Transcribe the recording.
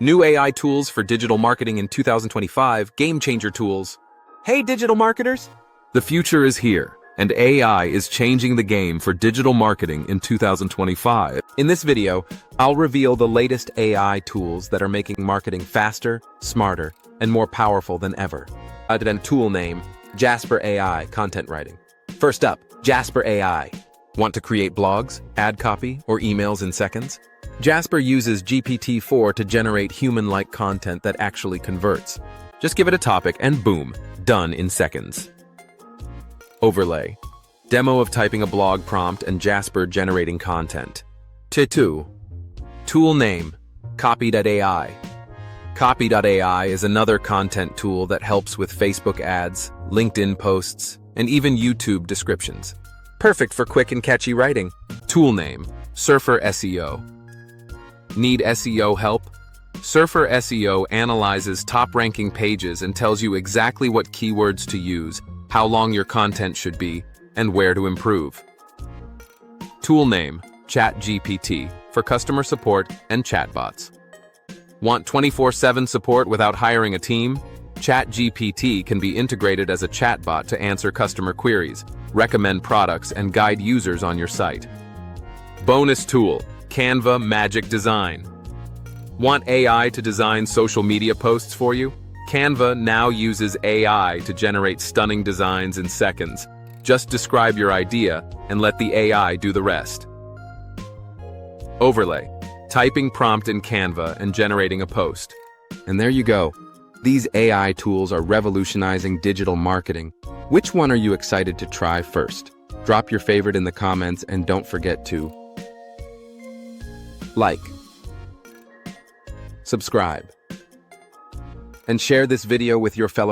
New AI tools for digital marketing in 2025, game changer tools. Hey digital marketers! The future is here, and AI is changing the game for digital marketing in 2025. In this video, I'll reveal the latest AI tools that are making marketing faster, smarter, and more powerful than ever. And tool name, Jasper AI Content Writing. First up, Jasper AI. Want to create blogs, ad copy, or emails in seconds? Jasper uses GPT-4 to generate human-like content that actually converts. Just give it a topic and boom, done in seconds. Overlay. Demo of typing a blog prompt and Jasper generating content. T2. Tool name, Copy.ai. Copy.ai is another content tool that helps with Facebook ads, LinkedIn posts, and even YouTube descriptions. Perfect for quick and catchy writing. Tool name, Surfer SEO. Need SEO help? Surfer SEO analyzes top-ranking pages and tells you exactly what keywords to use, how long your content should be, and where to improve. Tool name, ChatGPT, for customer support and chatbots. Want 24/7 support without hiring a team? ChatGPT can be integrated as a chatbot to answer customer queries, recommend products, and guide users on your site. Bonus tool, Canva Magic Design. Want AI to design social media posts for you? Canva now uses AI to generate stunning designs in seconds. Just describe your idea and let the AI do the rest. Overlay. Typing prompt in Canva and generating a post. And there you go. These AI tools are revolutionizing digital marketing. Which one are you excited to try first? Drop your favorite in the comments and don't forget to like, subscribe, and share this video with your fellow